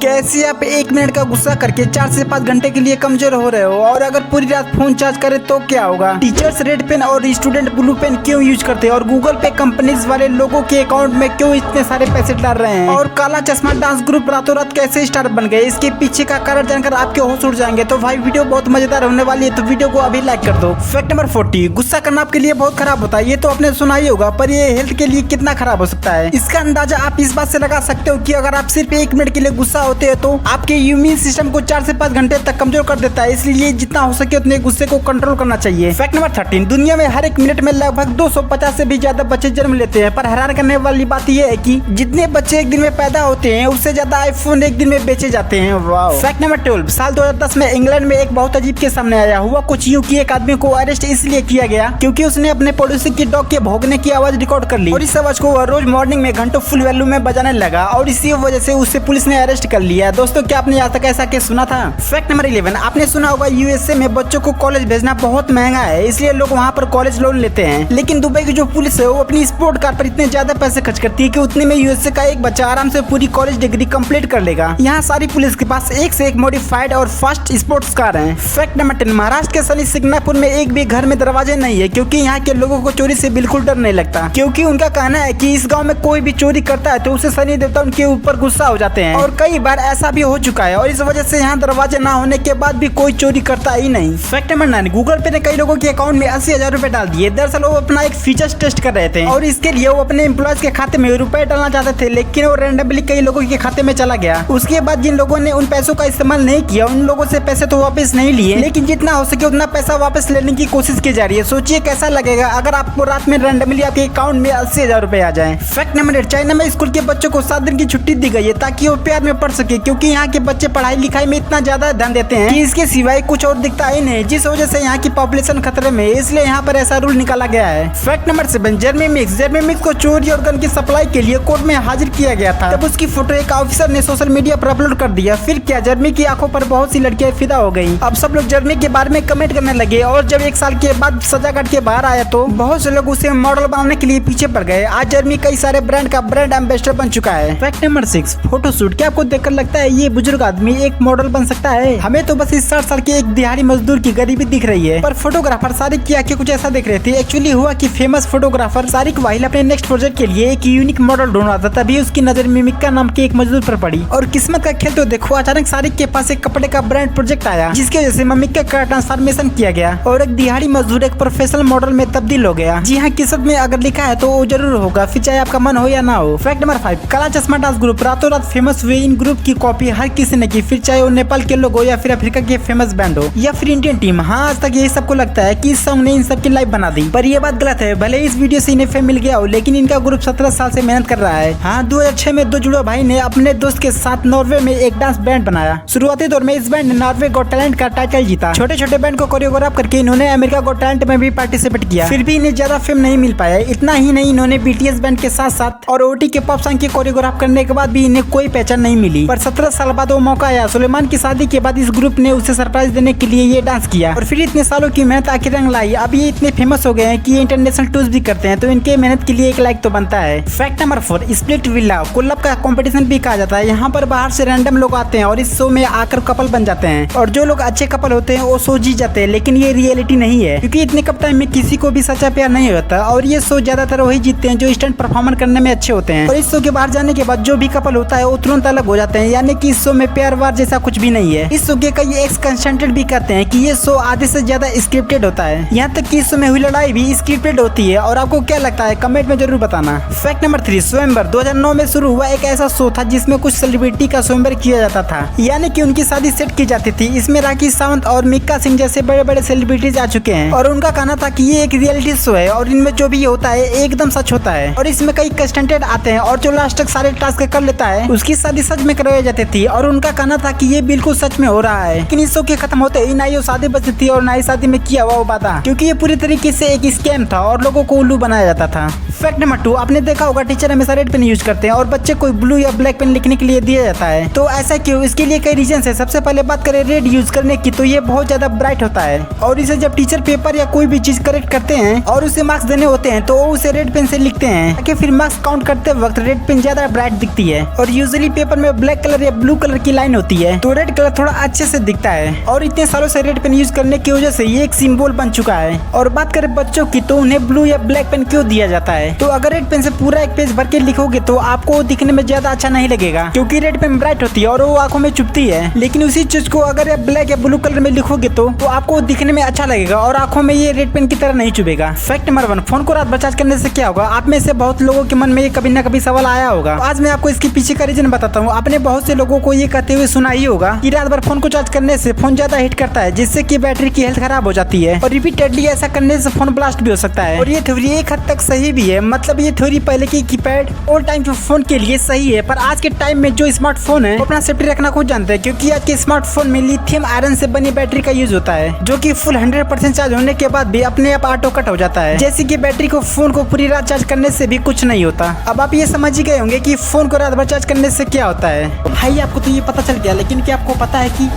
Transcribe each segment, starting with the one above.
कैसे आप 1 मिनट का गुस्सा करके 4 से 5 घंटे के लिए कमजोर हो रहे हो, और अगर पूरी रात फोन चार्ज करे तो क्या होगा। टीचर्स रेड पेन और स्टूडेंट ब्लू पेन क्यों यूज करते हैं, और गूगल पे कंपनीज वाले लोगों के अकाउंट में क्यों इतने सारे पैसे डाल रहे हैं, और काला चश्मा डांस ग्रुप रातों रात कैसे स्टार बन गए, इसके पीछे का कारण जानकर आपके होश उड़ जाएंगे। तो भाई वीडियो बहुत मजेदार होने वाली है, तो वीडियो को अभी लाइक कर दो। फैक्ट नंबर 40, गुस्सा करना आपके लिए बहुत खराब होता है। ये तो आपने सुना ही होगा, पर ये हेल्थ के लिए कितना खराब हो सकता है, इसका अंदाजा आप इस बात से लगा सकते हो कि अगर आप सिर्फ 1 मिनट के लिए गुस्सा होते हैं तो आपके इम्यून सिस्टम को 4 से 5 घंटे तक कमजोर कर देता है। इसलिए जितना हो सके उतने गुस्से को कंट्रोल करना चाहिए। फैक्ट नंबर 13, दुनिया में हर 1 मिनट में लगभग 250 से भी ज्यादा बच्चे जन्म लेते हैं, पर हैरान करने वाली बात यह है कि जितने बच्चे एक दिन में पैदा होते हैं उससे ज्यादा आईफोन एक दिन में बेचे जाते हैं। फैक्ट नंबर 12, साल 2010 में इंग्लैंड में एक बहुत अजीब केस सामने आया। हुआ कुछ यूं कि एक आदमी को अरेस्ट इसलिए किया गया क्योंकि उसने अपने पड़ोसी की डॉग के भौंकने की आवाज रिकॉर्ड कर ली, और इस आवाज को वह रोज मॉर्निंग में घंटों फुल वैल्यू में बजाने लगा, और इसी वजह से उससे पुलिस ने अरेस्ट कर लिया। दोस्तों, क्या आपने आज तक ऐसा केस सुना था? फैक्ट नंबर 11, आपने सुना होगा यूएसए में बच्चों को कॉलेज भेजना बहुत महंगा है, इसलिए लोग वहाँ पर कॉलेज लोन लेते हैं। लेकिन दुबई की जो पुलिस है वो अपनी स्पोर्ट कार पर इतने ज्यादा पैसे खर्च करती है कि उतने में यूएसए का एक बच्चा आराम से पूरी कॉलेज डिग्री कंप्लीट कर लेगा। यहाँ सारी पुलिस के पास एक से एक मॉडिफाइड और फास्ट स्पोर्ट्स कार है। फैक्ट नंबर 10, महाराष्ट्र के शनि सिंगनापुर में एक भी घर में दरवाजे नहीं है, क्योंकि यहाँ के लोगों को चोरी से बिल्कुल डर नहीं लगता, क्योंकि उनका कहना है कि इस गाँव में कोई भी चोरी करता है तो उसे शनि देवता उनके ऊपर गुस्सा हो जाते हैं, और कई बार ऐसा भी हो चुका है, और इस वजह से यहाँ दरवाजे ना होने के बाद भी कोई चोरी करता ही नहीं। फैक्ट नंबर 9, गूगल पे ने कई लोगों के अकाउंट में 80,000 रुपए डाल दिए। दरअसल वो अपना एक फीचर्स टेस्ट कर रहे थे, और इसके लिए वो अपने एम्प्लॉयज के खाते में रुपए डालना चाहते थे, लेकिन वो रैंडमली कई लोगों के खाते में चला गया। उसके बाद जिन लोगों ने उन पैसों का इस्तेमाल नहीं किया उन लोगों से पैसे तो वापस नहीं लिए, लेकिन जितना हो सके उतना पैसा वापस लेने की कोशिश की जा रही है। सोचिए कैसा लगेगा अगर आपको रात में रैंडमली आपके अकाउंट में 80,000 रुपए आ जाए। फैक्ट नंबर 8, चाइना में स्कूल के बच्चों को 7 दिन की छुट्टी दी गई है ताकि वो प्यार में पढ़ सके, क्योंकि यहाँ के बच्चे पढ़ाई लिखाई में इतना ज्यादा ध्यान देते हैं कि इसके सिवाय कुछ और दिखता ही नहीं, जिस वजह से यहाँ की पॉपुलेशन खतरे में, इसलिए यहाँ पर ऐसा रूल निकाला गया है। फैक्ट नंबर 7, जर्मी मिक्स को चोरी और गन की सप्लाई के लिए कोर्ट में हाजिर किया गया था। तब उसकी फोटो एक ऑफिसर ने सोशल मीडिया पर अपलोड कर दिया। फिर क्या, जर्मी की आंखों पर बहुत सी लड़कियां फिदा हो गई। अब सब लोग जर्मी के बारे में कमेंट करने लगे, और जब 1 साल के बाद सजा काट के बाहर आया तो बहुत से लोग उसे मॉडल बनाने के लिए पीछे पड़ गए। आज जर्मी कई सारे ब्रांड का ब्रांड एम्बेसडर बन चुका है। Fact number 6, photoshoot. क्या आपको देखकर लगता है ये बुजुर्ग आदमी एक मॉडल बन सकता है? हमें तो बस इस 60 साल के एक दिहाड़ी मजदूर की गरीबी दिख रही है, पर फोटोग्राफर सारिक की आंखें कुछ ऐसा दिख रही थी। एक्चुअली हुआ कि फेमस फोटोग्राफर सारिक वाहिल अपने नेक्स्ट प्रोजेक्ट के लिए एक यूनिक मॉडल ढूंढ रहा था, तभी उसकी नजर मिमिका नाम के एक मजदूर पर पड़ी, और किस्मत का खेल तो देखो, अचानक सारिक के पास एक कपड़े का ब्रांड प्रोजेक्ट आया, जिसकी वजह से मिमिका का ट्रांसफॉर्मेशन किया गया और एक दिहाड़ी मजदूर एक प्रोफेशनल मॉडल में तब्दील हो गया। जी हाँ, किस्मत में अगर लिखा है तो वो जरूर होगा, फिर चाहे आपका मन हो या ना हो। फैक्ट नंबर 5, काला चश्मा डांस ग्रुप रातों रात फेमस हुए। इन ग्रुप की कॉपी हर किसी ने की, फिर चाहे वो नेपाल के लोग हो या फिर अफ्रीका के फेमस बैंड हो या फिर इंडियन टीम। हाँ, आज तक यही सबको लगता है कि इस सॉन्ग ने इन सबकी लाइफ बना दी, पर ये बात गलत है। भले इस वीडियो से इन्हें फेम मिल गया हो, लेकिन इनका ग्रुप 17 साल से मेहनत कर रहा है। हाँ, 2006 में 2 जुड़वा भाई ने अपने दोस्त के साथ नॉर्वे में एक डांस बैंड बनाया। शुरुआती दौर में इस बैंड ने नॉर्वे गॉट टैलेंट का टाइटल जीता। छोटे छोटे बैंड को कोरियोग्राफ करके इन्होंने अमेरिका गॉट टैलेंट में भी पार्टिसिपेट किया, फिर भी इन्हें ज्यादा फेम नहीं मिल पाया। इतना ही नहीं, इन्होंने बीटीएस बैंड के साथ साथ और ओटी के पॉप सॉन्ग की कोरियोग्राफ करने के बाद भी इन्हें कोई पहचान नहीं मिली। पर 17 साल बाद वो मौका आया। सुलेमान की शादी के बाद इस ग्रुप ने उसे सरप्राइज देने के लिए ये डांस किया, और फिर इतने सालों की मेहनत आखिर रंग लाई। अब ये इतने फेमस हो गए हैं कि ये इंटरनेशनल टूर्स भी करते हैं, तो इनके मेहनत के लिए एक लाइक तो बनता है। Fact number 4, Splitsvilla collab का कंपटीशन भी कहा जाता है। यहाँ पर बाहर से रैंडम लोग आते हैं और इस शो में आकर कपल बन जाते हैं, और जो लोग अच्छे कपल होते हैं वो शो जीत जाते हैं। लेकिन ये रियलिटी नहीं है, क्योंकि इतने कम टाइम में किसी को भी सच्चा प्यार नहीं होता, और ये शो ज्यादातर वही जीतते हैं जो स्टंट परफॉर्मर करने में अच्छे होते हैं। और इस शो के बाहर जाने के बाद जो भी कपल होता है वो तुरंत अलग हो जाते हैं, यानी कि इस शो में प्यार वार जैसा कुछ भी नहीं है। इस शो के कई एक्स कंसल्टेंट भी कहते हैं कि ये शो आधे से ज्यादा स्क्रिप्टेड होता है, यहाँ तक कि इस शो में हुई लड़ाई भी स्क्रिप्टेड होती है। और आपको क्या लगता है कमेंट में जरूर बताना। फैक्ट नंबर 3, स्वयंवर 2009 में शुरू हुआ एक ऐसा शो था जिसमें कुछ सेलिब्रिटी का स्वयंवर किया जाता था, यानी कि उनकी शादी सेट की जाती थी। इसमें राखी सावंत और मिक्का सिंह जैसे बड़े बड़े सेलिब्रिटीज आ चुके हैं, और उनका कहना था कि ये एक रियलिटी शो है और इनमें जो भी होता है एकदम सच होता है, और इसमें कई कंटेस्टेंट आते हैं और जो लास्ट तक सारे टास्क कर लेता है उसकी शादी सच में करवाई जाती थी, और उनका कहना था कि ये बिल्कुल सच में हो रहा है। लेकिन इस शो के खत्म होते ही ना ये शादी बचती थी और ना ही शादी में किया हुआ वो वादा, क्योंकि ये पूरी तरीके से एक स्कैम था और लोगों को उल्लू बनाया जाता था। फैक्ट नंबर 2, आपने देखा होगा टीचर हमेशा रेड पेन यूज करते हैं और बच्चे को ब्लू या ब्लैक पेन लिखने के लिए दिया जाता है, तो ऐसा क्यों? इसके लिए कई रीजन है। सबसे पहले बात करें रेड यूज करने की, तो ये बहुत ज्यादा ब्राइट होता है, और इसे जब टीचर पेपर या कोई भी चीज करेक्ट करते हैं और उसे मार्क्स देने होते हैं तो वो उसे रेड पेन से लिखते हैं, ताकि फिर मार्क्स काउंट करते वक्त रेड पेन ज्यादा ब्राइट दिखती है। और यूजुअली पेपर में ब्लैक कलर या ब्लू कलर की लाइन होती है तो रेड कलर थोड़ा अच्छे से दिखता है। और इतने सालों से रेड पेन यूज करने की वजह से ये एक सिंबल बन चुका है। और बात करें बच्चों की तो उन्हें ब्लू या ब्लैक पेन क्यों दिया जाता है, तो अगर रेड पेन से पूरा एक पेज भर के लिखोगे तो आपको दिखने में ज्यादा अच्छा नहीं लगेगा, क्योंकि रेड पेन ब्राइट होती है और वो आंखों में चुभती है। लेकिन उसी चीज को अगर ब्लैक या ब्लू कलर में लिखोगे तो आपको दिखने में अच्छा लगेगा और आंखों में ये रेड पेन की तरह नहीं चुभेगा। फैक्ट नंबर 1, फोन को रात भर चार्ज करने से क्या होगा। आप में से बहुत लोगों के मन में ये कभी न कभी सवाल आया होगा। आज मैं आपको इसके पीछे का रीजन बताता हूँ। आपने बहुत से लोगों को ये कहते हुए सुना ही होगा कि रात भर फोन को चार्ज करने से फोन ज्यादा हीट करता है, जिससे कि बैटरी की हेल्थ खराब हो जाती है और रिपीटेडली ऐसा करने से फोन ब्लास्ट भी हो सकता है। और ये थ्योरी एक हद तक सही भी है। मतलब ये थ्योरी पहले की कीपैड ऑल टाइम के फोन के लिए सही है, पर आज के टाइम में जो स्मार्टफोन है वो अपना सेफ्टी रखना खुद जानते हैं, क्योंकि आज के स्मार्टफोन में लिथियम आयरन से बनी बैटरी का यूज होता है, जो कि फुल 100% चार्ज होने के बाद भी अपने आप ऑटो कट हो जाता है। जैसे कि बैटरी को फोन को पूरी रात चार्ज करने से भी कुछ नहीं होता। अब आप ये समझ ही गए होंगे कि फोन को रात भर चार्ज करने से क्या होता है। भाई आपको तो ये पता चल गया, लेकिन क्या आपको पता है कि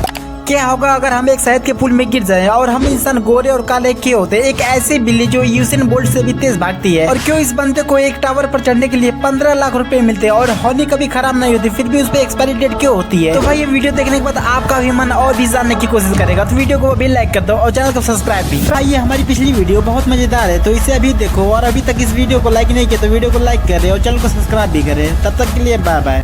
क्या होगा अगर हम एक शहद के पुल में गिर जाए और हम इंसान गोरे और काले क्यों होते हैं। एक ऐसी बिल्ली जो यूसेन बोल्ट से भी तेज भागती है। और क्यों इस बंदे को एक टावर पर चढ़ने के लिए 15 लाख रुपए मिलते हैं और हॉर्नी कभी खराब नहीं होती, फिर भी उस पर एक्सपायरी डेट क्यों होती है। तो भाई ये वीडियो देखने के बाद आपका भी मन और भी जानने की कोशिश करेगा, तो वीडियो को अभी लाइक कर दो और चैनल को सब्सक्राइब भी। भाई ये हमारी पिछली वीडियो बहुत मजेदार है, तो इसे अभी देखो और अभी तक इस वीडियो को लाइक नहीं किया तो वीडियो को लाइक करे और चैनल को सब्सक्राइब भी करे। तब तक के लिए बाय बाय।